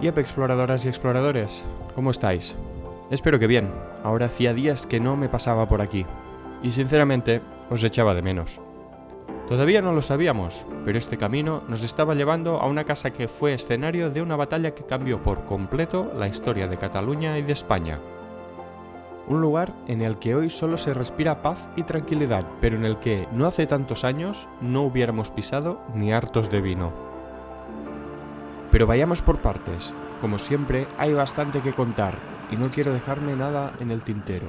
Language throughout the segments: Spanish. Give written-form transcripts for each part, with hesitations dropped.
Yep, exploradoras y exploradores, ¿cómo estáis? Espero que bien. Ahora hacía días que no me pasaba por aquí. Y sinceramente, os echaba de menos. Todavía no lo sabíamos, pero este camino nos estaba llevando a una casa que fue escenario de una batalla que cambió por completo la historia de Cataluña y de España. Un lugar en el que hoy solo se respira paz y tranquilidad, pero en el que no hace tantos años no hubiéramos pisado ni hartos de vino. Pero vayamos por partes. Como siempre, hay bastante que contar y no quiero dejarme nada en el tintero.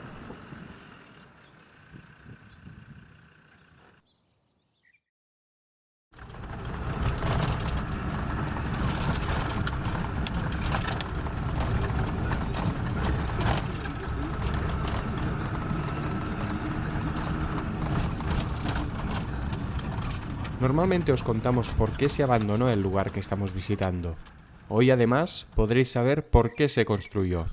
Normalmente os contamos por qué se abandonó el lugar que estamos visitando. Hoy además podréis saber por qué se construyó.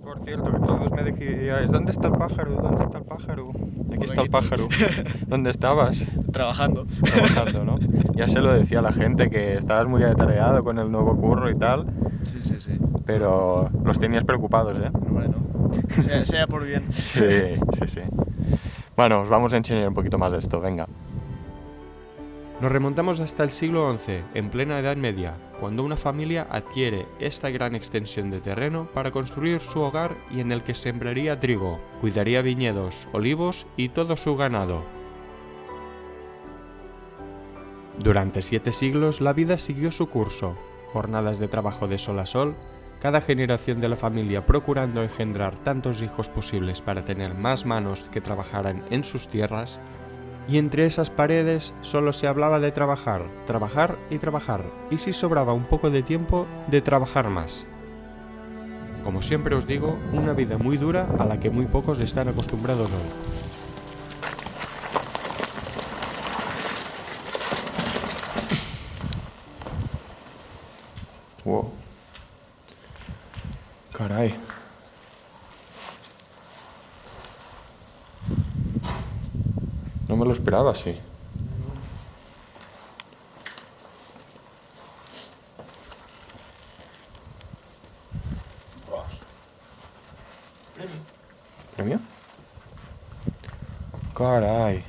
Por cierto, que todos me decíais, ¿dónde está el pájaro? ¿Dónde está el pájaro? Aquí está el pájaro. ¿Dónde estabas? Trabajando. Trabajando, ¿no? Ya se lo decía a la gente que estabas muy atareado con el nuevo curro y tal, Sí. pero los tenías preocupados, ¿eh? Bueno, sea por bien. Sí. Bueno, os vamos a enseñar un poquito más de esto, venga. Nos remontamos hasta el siglo XI, en plena Edad Media, cuando una familia adquiere esta gran extensión de terreno para construir su hogar y en el que sembraría trigo, cuidaría viñedos, olivos y todo su ganado. Durante 7 siglos la vida siguió su curso, jornadas de trabajo de sol a sol, cada generación de la familia procurando engendrar tantos hijos posibles para tener más manos que trabajaran en sus tierras, y entre esas paredes solo se hablaba de trabajar, trabajar y trabajar, y si sobraba un poco de tiempo, de trabajar más. Como siempre os digo, una vida muy dura a la que muy pocos están acostumbrados hoy. Wow. Caray. No me lo esperaba así. ¿Premio? Caray.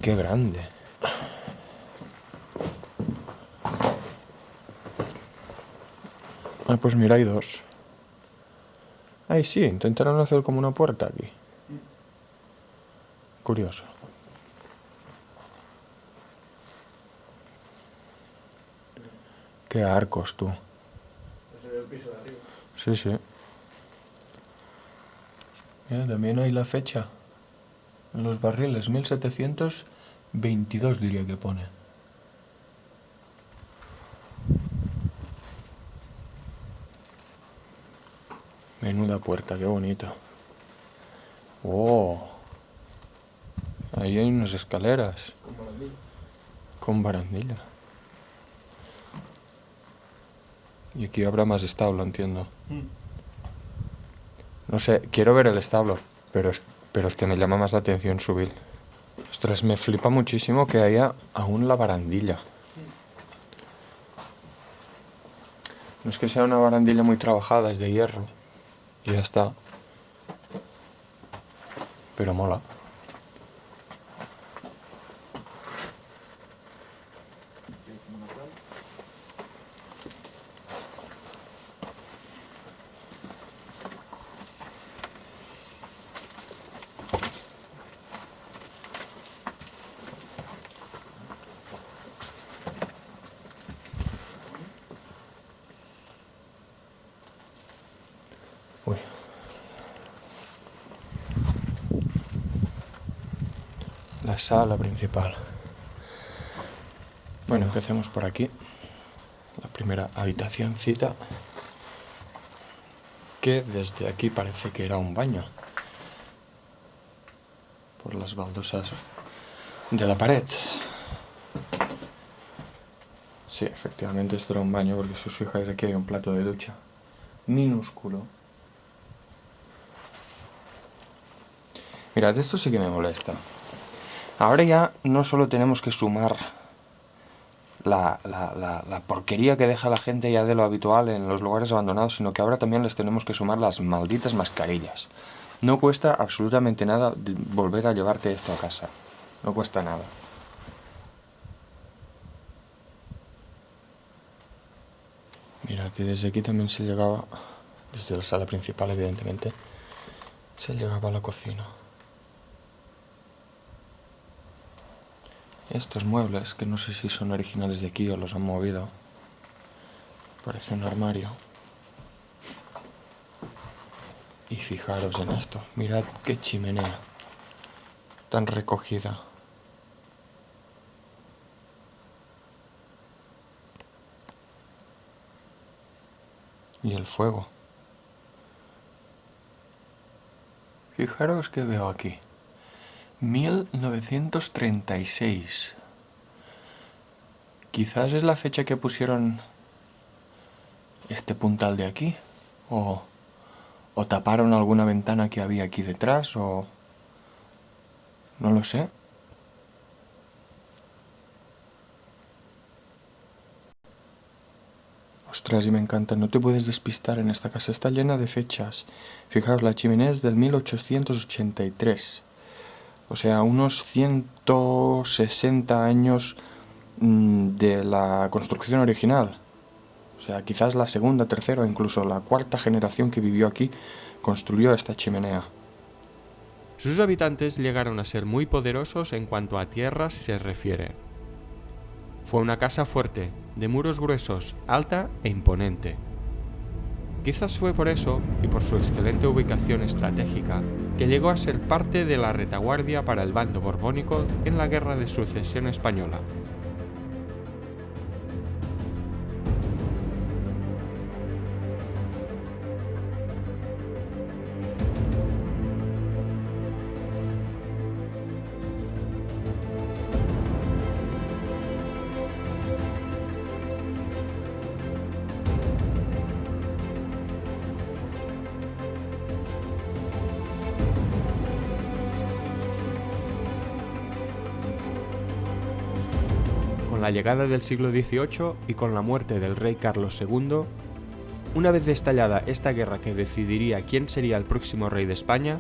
Qué grande. Ah, pues mira, hay dos. Ay, sí, intentaron hacer como una puerta aquí. Curioso. Qué arcos, tú. Se ve el piso de arriba. Sí. Mira, también hay la fecha. En los barriles, 1722 diría que pone. Menuda puerta, qué bonito. ¡Oh! Ahí hay unas escaleras. Con barandilla. Y aquí habrá más establo, entiendo. No sé, quiero ver el establo, pero es que me llama más la atención subir. Ostras, me flipa muchísimo que haya aún la barandilla. No es que sea una barandilla muy trabajada, es de hierro. Y ya está. Pero mola. Uy. La sala principal. Bueno, empecemos por aquí. La primera habitacióncita. Que desde aquí parece que era un baño. Por las baldosas de la pared. Sí, efectivamente esto era un baño porque si os fijáis aquí hay un plato de ducha. Minúsculo. Mirad, esto sí que me molesta. Ahora ya no solo tenemos que sumar la porquería que deja la gente ya de lo habitual en los lugares abandonados, sino que ahora también les tenemos que sumar las malditas mascarillas. No cuesta absolutamente nada volver a llevarte esto a casa. No cuesta nada. Mira, que desde aquí también se llegaba, desde la sala principal evidentemente, se llegaba a la cocina. Estos muebles, que no sé si son originales de aquí o los han movido, parece un armario. Y fijaros en esto, mirad qué chimenea tan recogida. Y el fuego. Fijaros que veo aquí. 1936. Quizás es la fecha que pusieron este puntal de aquí. O taparon alguna ventana que había aquí detrás. O no lo sé. Ostras, y me encanta, no te puedes despistar en esta casa, está llena de fechas. Fijaros, la chimenea es del 1883. O sea, unos 160 años de la construcción original. O sea, quizás la segunda, tercera o incluso la cuarta generación que vivió aquí construyó esta chimenea. Sus habitantes llegaron a ser muy poderosos en cuanto a tierras se refiere. Fue una casa fuerte, de muros gruesos, alta e imponente. Quizás fue por eso, y por su excelente ubicación estratégica, que llegó a ser parte de la retaguardia para el bando borbónico en la Guerra de Sucesión Española. Con la llegada del siglo XVIII y con la muerte del rey Carlos II, una vez estallada esta guerra que decidiría quién sería el próximo rey de España,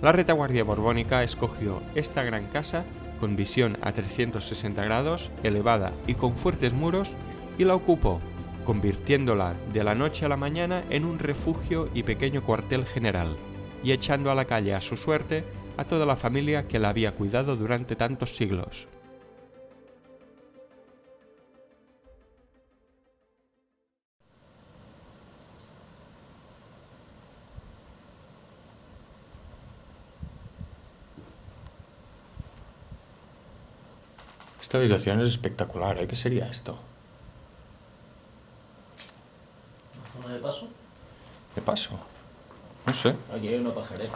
la retaguardia borbónica escogió esta gran casa con visión a 360 grados, elevada y con fuertes muros, y la ocupó, convirtiéndola de la noche a la mañana en un refugio y pequeño cuartel general, y echando a la calle a su suerte a toda la familia que la había cuidado durante tantos siglos. Esta habitación es espectacular, ¿eh? ¿Qué sería esto? ¿Una zona de paso? ¿De paso? No sé. Aquí hay una pajarera.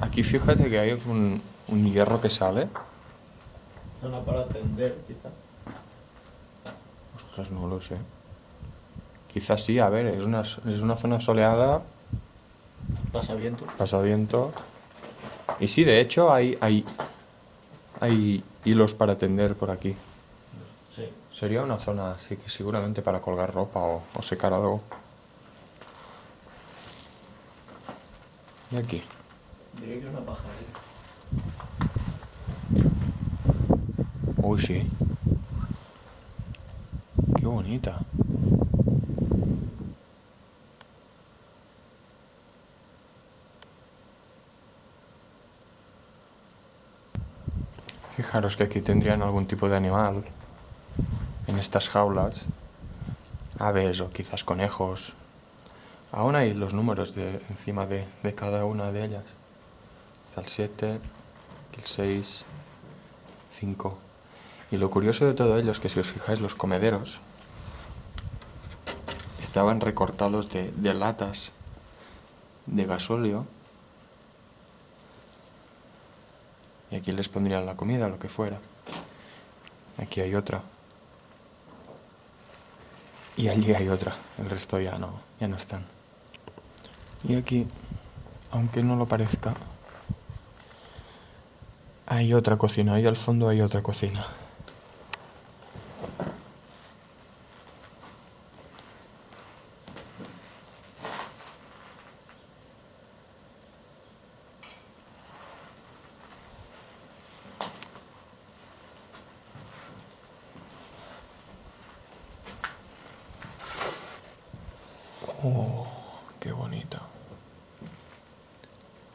Aquí fíjate que hay un hierro que sale. Zona para atender, quizá. Ostras, no lo sé. Quizás sí, a ver, es una zona soleada, Pasa viento. pasa viento. Y sí, de hecho hay hilos para tender por aquí. Sí. Sería una zona así que seguramente para colgar ropa o secar algo. Y aquí. Diría que es una pajarera. Uy, sí. Qué bonita. Fijaros que aquí tendrían algún tipo de animal en estas jaulas. Aves o quizás conejos. Aún hay los números encima de cada una de ellas. Está el 7, el 6, 5. Y lo curioso de todo ello es que si os fijáis, los comederos estaban recortados de latas de gasóleo. Y aquí les pondrían la comida, lo que fuera. Aquí hay otra. Y allí hay otra. El resto ya no están. Y aquí, aunque no lo parezca, hay otra cocina. Ahí al fondo hay otra cocina. Oh, qué bonito.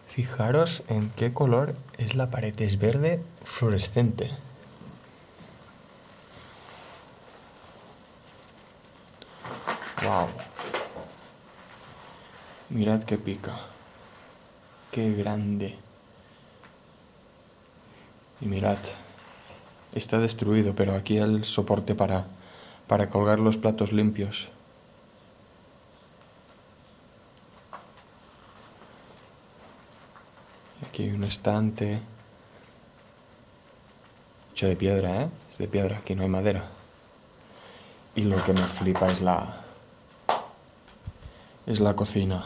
Fijaros en qué color es la pared, es verde fluorescente. Wow. Mirad qué pica. Qué grande. Y mirad, está destruido, pero aquí el soporte para colgar los platos limpios. Aquí hay un estante. Hecho de piedra, ¿eh? Es de piedra, aquí no hay madera. Y lo que me flipa es la cocina.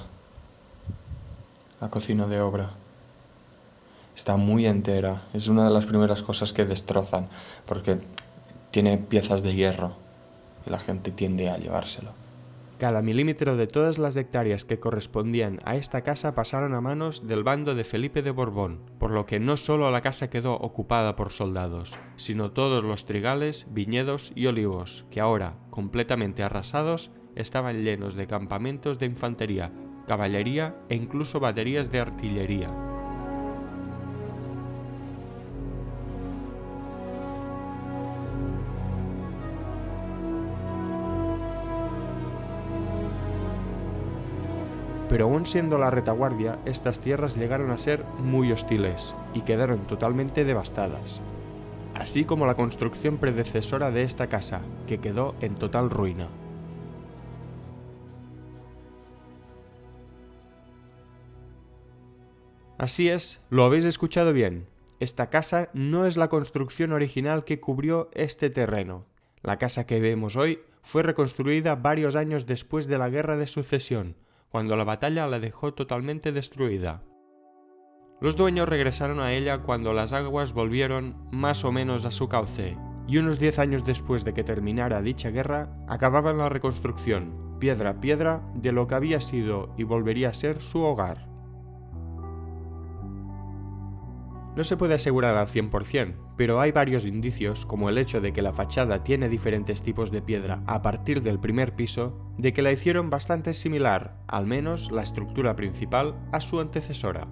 La cocina de obra. Está muy entera. Es una de las primeras cosas que destrozan, porque tiene piezas de hierro y la gente tiende a llevárselo. Cada milímetro de todas las hectáreas que correspondían a esta casa pasaron a manos del bando de Felipe de Borbón, por lo que no solo la casa quedó ocupada por soldados, sino todos los trigales, viñedos y olivos, que ahora, completamente arrasados, estaban llenos de campamentos de infantería, caballería e incluso baterías de artillería. Pero aún siendo la retaguardia, estas tierras llegaron a ser muy hostiles y quedaron totalmente devastadas, así como la construcción predecesora de esta casa, que quedó en total ruina. Así es, lo habéis escuchado bien. Esta casa no es la construcción original que cubrió este terreno. La casa que vemos hoy fue reconstruida varios años después de la Guerra de Sucesión, cuando la batalla la dejó totalmente destruida. Los dueños regresaron a ella cuando las aguas volvieron más o menos a su cauce, y unos 10 años después de que terminara dicha guerra, acababan la reconstrucción, piedra a piedra, de lo que había sido y volvería a ser su hogar. No se puede asegurar al 100%, pero hay varios indicios, como el hecho de que la fachada tiene diferentes tipos de piedra a partir del primer piso, de que la hicieron bastante similar, al menos la estructura principal, a su antecesora.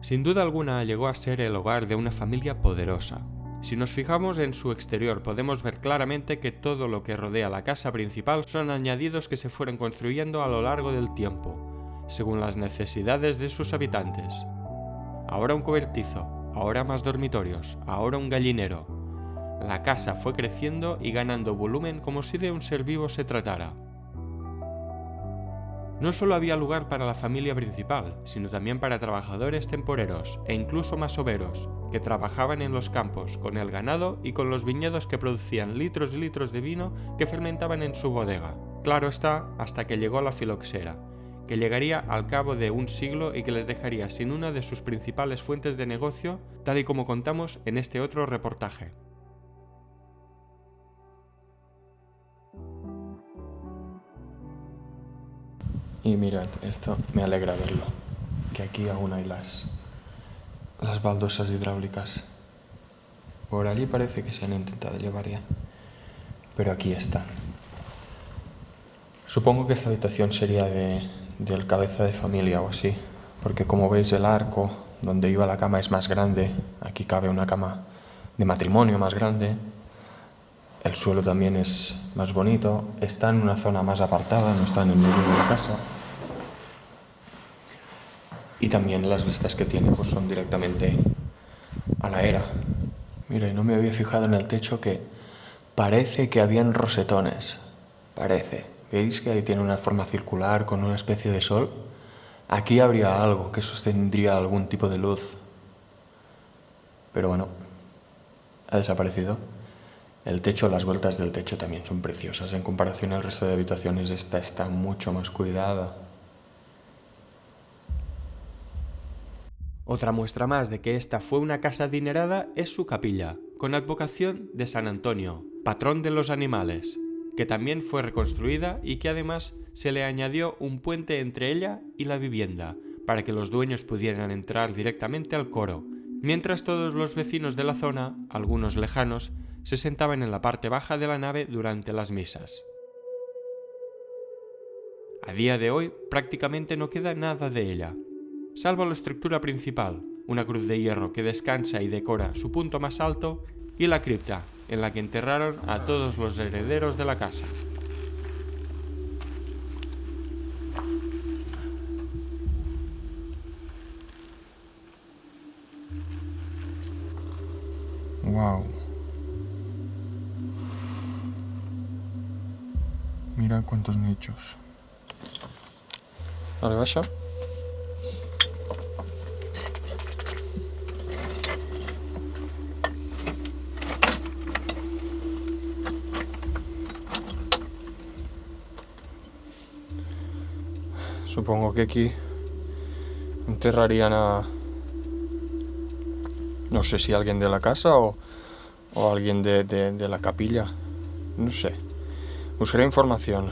Sin duda alguna llegó a ser el hogar de una familia poderosa. Si nos fijamos en su exterior podemos ver claramente que todo lo que rodea la casa principal son añadidos que se fueron construyendo a lo largo del tiempo, según las necesidades de sus habitantes. Ahora un cobertizo, ahora más dormitorios, ahora un gallinero. La casa fue creciendo y ganando volumen como si de un ser vivo se tratara. No solo había lugar para la familia principal, sino también para trabajadores temporeros e incluso masoveros, que trabajaban en los campos, con el ganado y con los viñedos que producían litros y litros de vino que fermentaban en su bodega. Claro está, hasta que llegó la filoxera, que llegaría al cabo de un siglo y que les dejaría sin una de sus principales fuentes de negocio, tal y como contamos en este otro reportaje. Y mirad, esto me alegra verlo, que aquí aún hay las baldosas hidráulicas. Por allí parece que se han intentado llevar ya, pero aquí están. Supongo que esta habitación sería del cabeza de familia o así, porque como veis el arco donde iba la cama es más grande, aquí cabe una cama de matrimonio más grande, el suelo también es más bonito, está en una zona más apartada, no está en el medio de la casa, y también las vistas que tiene pues son directamente a la era. Mira, y no me había fijado en el techo que parece que habían rosetones, parece. ¿Veis que ahí tiene una forma circular con una especie de sol? Aquí habría algo que sostendría algún tipo de luz. Pero bueno, ha desaparecido. El techo, las vueltas del techo también son preciosas. En comparación al resto de habitaciones, esta está mucho más cuidada. Otra muestra más de que esta fue una casa adinerada es su capilla, con advocación de San Antonio, patrón de los animales, que también fue reconstruida y que además se le añadió un puente entre ella y la vivienda, para que los dueños pudieran entrar directamente al coro, mientras todos los vecinos de la zona, algunos lejanos, se sentaban en la parte baja de la nave durante las misas. A día de hoy prácticamente no queda nada de ella, salvo la estructura principal, una cruz de hierro que descansa y decora su punto más alto, y la cripta, en la que enterraron a todos los herederos de la casa. Wow. Mira cuántos nichos. Vale, baixa. Supongo que aquí enterrarían a... no sé si alguien de la casa o alguien de la capilla. No sé. Buscaré información.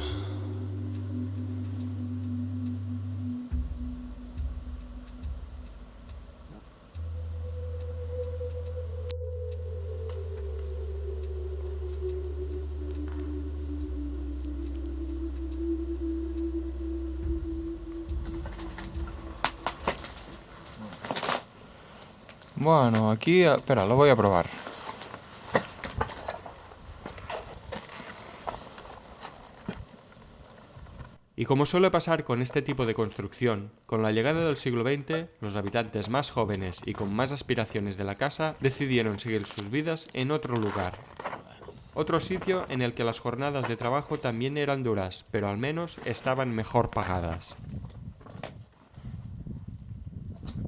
Bueno, aquí... espera, lo voy a probar. Y como suele pasar con este tipo de construcción, con la llegada del siglo XX, los habitantes más jóvenes y con más aspiraciones de la casa decidieron seguir sus vidas en otro lugar. Otro sitio en el que las jornadas de trabajo también eran duras, pero al menos estaban mejor pagadas.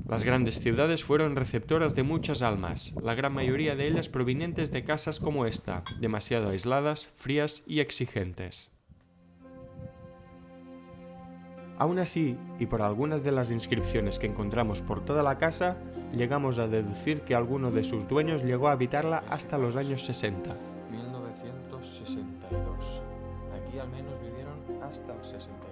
Las grandes ciudades fueron receptoras de muchas almas, la gran mayoría de ellas provenientes de casas como esta, demasiado aisladas, frías y exigentes. Aún así, y por algunas de las inscripciones que encontramos por toda la casa, llegamos a deducir que alguno de sus dueños llegó a habitarla hasta los años 60. 1962. Aquí al menos vivieron hasta el 62.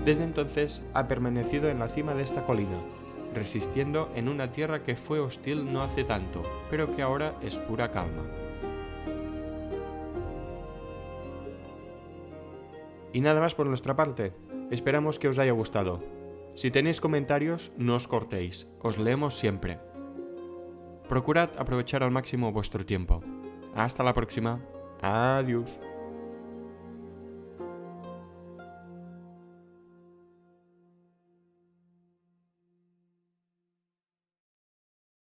Desde entonces ha permanecido en la cima de esta colina, resistiendo en una tierra que fue hostil no hace tanto, pero que ahora es pura calma. Y nada más por nuestra parte, esperamos que os haya gustado. Si tenéis comentarios, no os cortéis, os leemos siempre. Procurad aprovechar al máximo vuestro tiempo. Hasta la próxima. Adiós.